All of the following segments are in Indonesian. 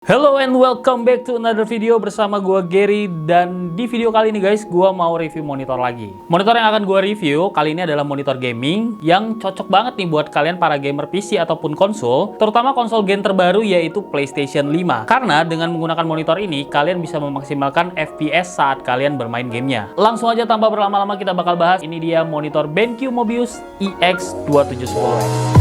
Hello and welcome back to another video bersama gua Gary. Dan di video kali ini guys, gua mau review monitor lagi. Monitor yang akan gua review kali ini adalah monitor gaming yang cocok banget nih buat kalian para gamer PC ataupun konsol, terutama konsol gen terbaru yaitu PlayStation 5. Karena dengan menggunakan monitor ini, kalian bisa memaksimalkan FPS saat kalian bermain gamenya. Langsung aja tanpa berlama-lama kita bakal bahas. Ini dia monitor BenQ Mobius EX2710X.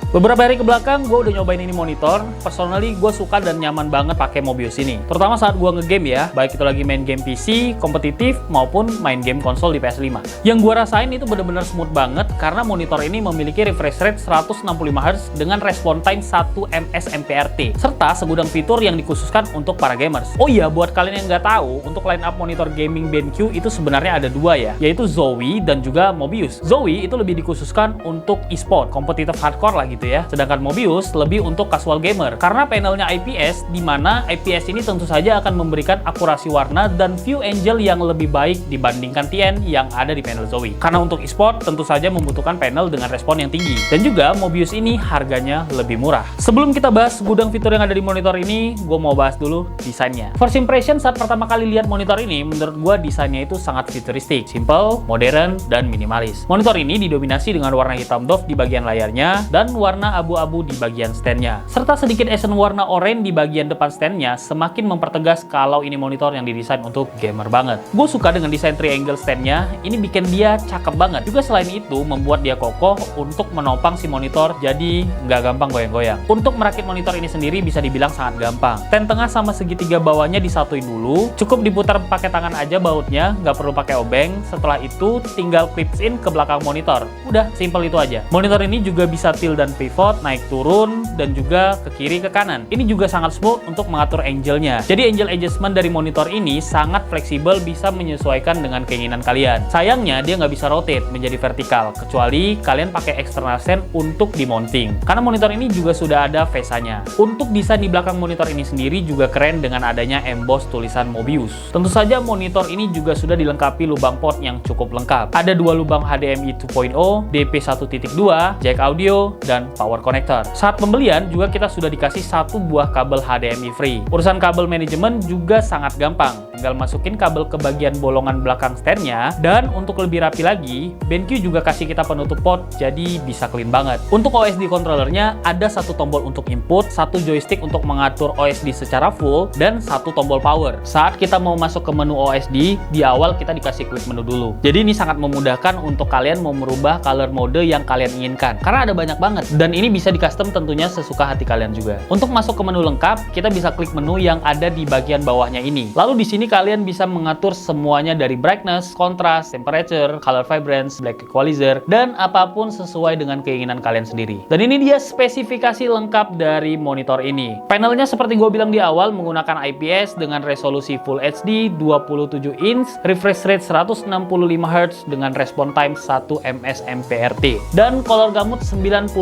Beberapa hari ke belakang, gue udah nyobain ini monitor. Personally, gue suka dan nyaman banget pakai Mobius ini. Terutama saat gue ngegame ya, baik itu lagi main game PC, kompetitif, maupun main game konsol di PS5. Yang gue rasain itu bener-bener smooth banget, karena monitor ini memiliki refresh rate 165Hz dengan respon time 1 ms MPRT, serta segudang fitur yang dikhususkan untuk para gamers. Oh iya, buat kalian yang nggak tahu, untuk line up monitor gaming BenQ itu sebenarnya ada dua ya, yaitu Zowie dan juga Mobius. Zowie itu lebih dikhususkan untuk e-sport, kompetitif hardcore lah gitu ya. Sedangkan Mobius lebih untuk casual gamer karena panelnya IPS, di mana IPS ini tentu saja akan memberikan akurasi warna dan view angle yang lebih baik dibandingkan TN yang ada di panel Zowie. Karena untuk e-sport tentu saja membutuhkan panel dengan respon yang tinggi. Dan juga Mobius ini harganya lebih murah. Sebelum kita bahas gudang fitur yang ada di monitor ini, gue mau bahas dulu desainnya. First impression saat pertama kali lihat monitor ini, menurut gue desainnya itu sangat futuristik, simple, modern, dan minimalis. Monitor ini didominasi dengan warna hitam doff di bagian layarnya dan warna abu-abu di bagian standnya, serta sedikit accent warna oranye di bagian depan standnya, semakin mempertegas kalau ini monitor yang didesain untuk gamer banget. Gue suka dengan desain triangle standnya, ini bikin dia cakep banget. Juga selain itu membuat dia kokoh untuk menopang si monitor, jadi nggak gampang goyang-goyang. Untuk merakit monitor ini sendiri bisa dibilang sangat gampang. Stand tengah sama segitiga bawahnya disatuin dulu, cukup diputar pakai tangan aja bautnya, nggak perlu pakai obeng. Setelah itu tinggal clips in ke belakang monitor. Udah, simple itu aja. Monitor ini juga bisa tilt dan pivot, naik turun, dan juga ke kiri ke kanan. Ini juga sangat smooth untuk mengatur angle-nya. Jadi angle adjustment dari monitor ini sangat fleksibel, bisa menyesuaikan dengan keinginan kalian. Sayangnya dia nggak bisa rotate menjadi vertikal, kecuali kalian pakai external stand untuk dimounting. Karena monitor ini juga sudah ada VESA-nya. Untuk desain di belakang monitor ini sendiri juga keren dengan adanya emboss tulisan Mobius. Tentu saja monitor ini juga sudah dilengkapi lubang port yang cukup lengkap. Ada dua lubang HDMI 2.0, DP 1.2, jack audio, dan power connector. Saat pembelian juga kita sudah dikasih satu buah kabel HDMI free. Urusan kabel manajemen juga sangat gampang. Tinggal masukin kabel ke bagian bolongan belakang standnya, dan untuk lebih rapi lagi, BenQ juga kasih kita penutup port, jadi bisa clean banget. Untuk OSD controllernya ada satu tombol untuk input, satu joystick untuk mengatur OSD secara full, dan satu tombol power. Saat kita mau masuk ke menu OSD, di awal kita dikasih klik menu dulu. Jadi ini sangat memudahkan untuk kalian mau merubah color mode yang kalian inginkan, karena ada banyak banget. Dan ini bisa di custom tentunya sesuka hati kalian juga. Untuk masuk ke menu lengkap, kita bisa klik menu yang ada di bagian bawahnya ini. Lalu di sini kalian bisa mengatur semuanya dari brightness, contrast, temperature, color vibrance, black equalizer, dan apapun sesuai dengan keinginan kalian sendiri. Dan ini dia spesifikasi lengkap dari monitor ini. Panelnya seperti gue bilang di awal menggunakan IPS dengan resolusi Full HD 27 inch, refresh rate 165Hz dengan respon time 1 ms MPRT, dan color gamut 99%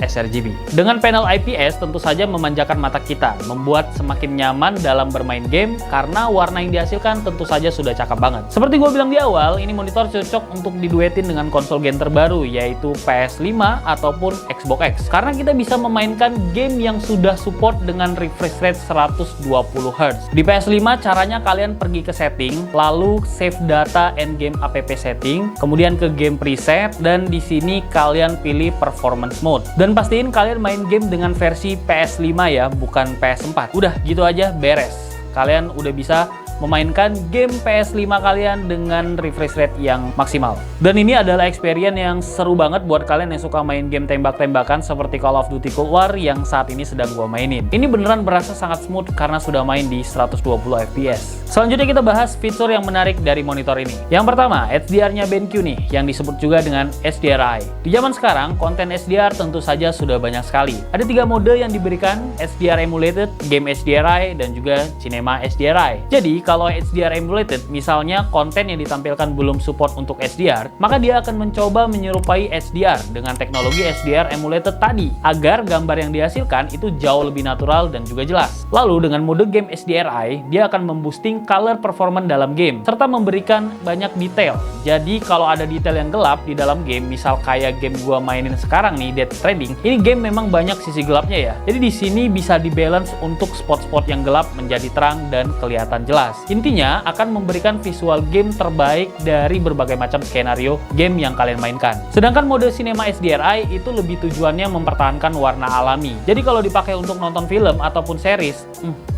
sRGB. Dengan panel IPS tentu saja memanjakan mata kita, membuat semakin nyaman dalam bermain game karena warna yang dihasilkan tentu saja sudah cakep banget. Seperti gue bilang di awal, ini monitor cocok untuk diduetin dengan konsol gen terbaru yaitu PS5 ataupun Xbox X, karena kita bisa memainkan game yang sudah support dengan refresh rate 120Hz. Di PS5 caranya kalian pergi ke setting, lalu save data endgame app setting, kemudian ke game preset, dan di sini kalian pilih performance mode. Dan pastiin kalian main game dengan versi PS5 ya, bukan PS4. Udah gitu aja beres. Kalian udah bisa memainkan game PS5 kalian dengan refresh rate yang maksimal. Dan ini adalah experience yang seru banget buat kalian yang suka main game tembak-tembakan seperti Call of Duty Cold War yang saat ini sedang gua mainin. Ini beneran berasa sangat smooth karena sudah main di 120 FPS. Selanjutnya kita bahas fitur yang menarik dari monitor ini. Yang pertama, HDR-nya BenQ nih, yang disebut juga dengan HDRI. Di zaman sekarang, konten HDR tentu saja sudah banyak sekali. Ada 3 mode yang diberikan, HDR Emulated, Game HDRI, dan juga Cinema HDRI. Jadi, kalau HDR emulated, misalnya konten yang ditampilkan belum support untuk HDR, maka dia akan mencoba menyerupai HDR dengan teknologi HDR emulated tadi, agar gambar yang dihasilkan itu jauh lebih natural dan juga jelas. Lalu dengan mode game HDRI, dia akan memboosting color performance dalam game, serta memberikan banyak detail. Jadi kalau ada detail yang gelap di dalam game, misal kayak game gua mainin sekarang nih, Death Stranding, ini game memang banyak sisi gelapnya ya. Jadi di sini bisa dibalance untuk spot-spot yang gelap menjadi terang dan kelihatan jelas. Intinya akan memberikan visual game terbaik dari berbagai macam skenario game yang kalian mainkan. Sedangkan mode Cinema HDRI itu lebih tujuannya mempertahankan warna alami. Jadi kalau dipakai untuk nonton film ataupun series,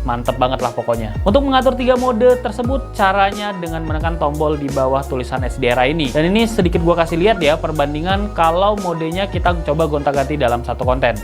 mantep banget lah pokoknya. Untuk mengatur 3 mode tersebut, caranya dengan menekan tombol di bawah tulisan HDRI ini. Dan ini sedikit gua kasih lihat ya perbandingan kalau modenya kita coba gonta-ganti dalam satu konten.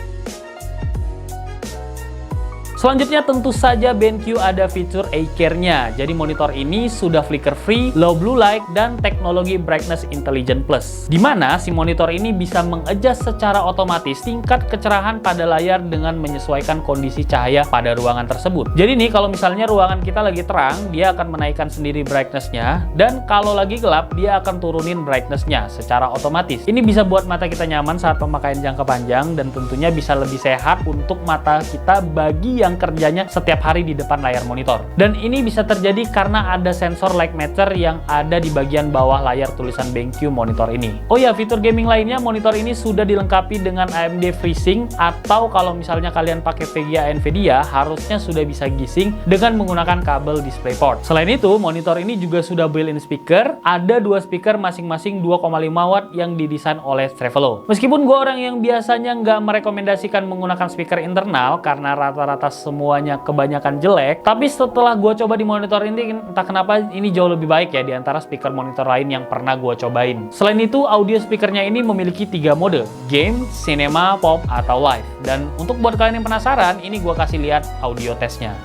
Selanjutnya tentu saja BenQ ada fitur eye care-nya. Jadi monitor ini sudah flicker free, low blue light, dan teknologi brightness intelligent plus. Dimana si monitor ini bisa mengadjust secara otomatis tingkat kecerahan pada layar dengan menyesuaikan kondisi cahaya pada ruangan tersebut. Jadi nih kalau misalnya ruangan kita lagi terang, dia akan menaikkan sendiri brightness-nya, dan kalau lagi gelap, dia akan turunin brightness-nya secara otomatis. Ini bisa buat mata kita nyaman saat pemakaian jangka panjang, dan tentunya bisa lebih sehat untuk mata kita bagi yang kerjanya setiap hari di depan layar monitor. Dan ini bisa terjadi karena ada sensor light meter yang ada di bagian bawah layar tulisan BenQ monitor ini. Oh ya, fitur gaming lainnya, monitor ini sudah dilengkapi dengan AMD FreeSync, atau kalau misalnya kalian pakai VGA Nvidia, harusnya sudah bisa gising dengan menggunakan kabel DisplayPort. Selain itu, monitor ini juga sudah built-in speaker, ada 2 speaker masing-masing 2,5 watt yang didesain oleh Strevelo. Meskipun gue orang yang biasanya nggak merekomendasikan menggunakan speaker internal karena rata-rata semuanya kebanyakan jelek, tapi setelah gue coba di monitor ini, entah kenapa ini jauh lebih baik ya di antara speaker monitor lain yang pernah gue cobain. Selain itu, audio speakernya ini memiliki 3 mode, game, cinema, pop, atau live. Dan untuk buat kalian yang penasaran, ini gue kasih lihat audio tesnya.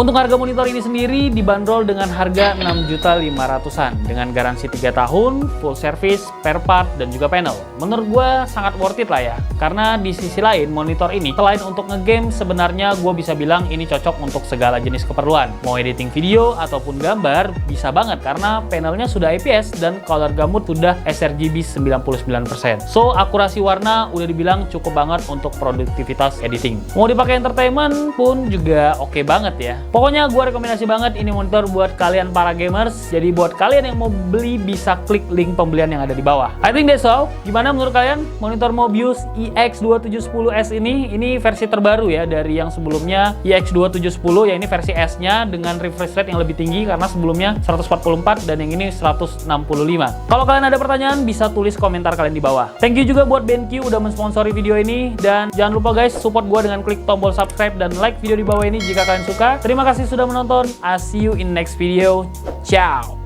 Untuk harga monitor ini sendiri dibanderol dengan harga 6.500.000-an dengan garansi 3 tahun, full service, spare part, dan juga panel. Menurut gue sangat worth it lah ya, karena di sisi lain monitor ini selain untuk ngegame, sebenarnya gue bisa bilang ini cocok untuk segala jenis keperluan. Mau editing video ataupun gambar bisa banget karena panelnya sudah IPS dan color gamut sudah sRGB 99%. So akurasi warna udah dibilang cukup banget untuk produktivitas editing. Mau dipakai entertainment pun juga oke banget ya. Pokoknya gue rekomendasi banget ini monitor buat kalian para gamers. Jadi buat kalian yang mau beli bisa klik link pembelian yang ada di bawah. I think that's all. Gimana menurut kalian monitor Mobius EX2710S ini versi terbaru ya dari yang sebelumnya EX2710 ya, ini versi S-nya dengan refresh rate yang lebih tinggi karena sebelumnya 144 dan yang ini 165. Kalau kalian ada pertanyaan bisa tulis komentar kalian di bawah. Thank you juga buat BenQ udah mensponsori video ini, dan jangan lupa guys support gue dengan klik tombol subscribe dan like video di bawah ini jika kalian suka. Terima kasih sudah menonton. I'll see you in next video. Ciao.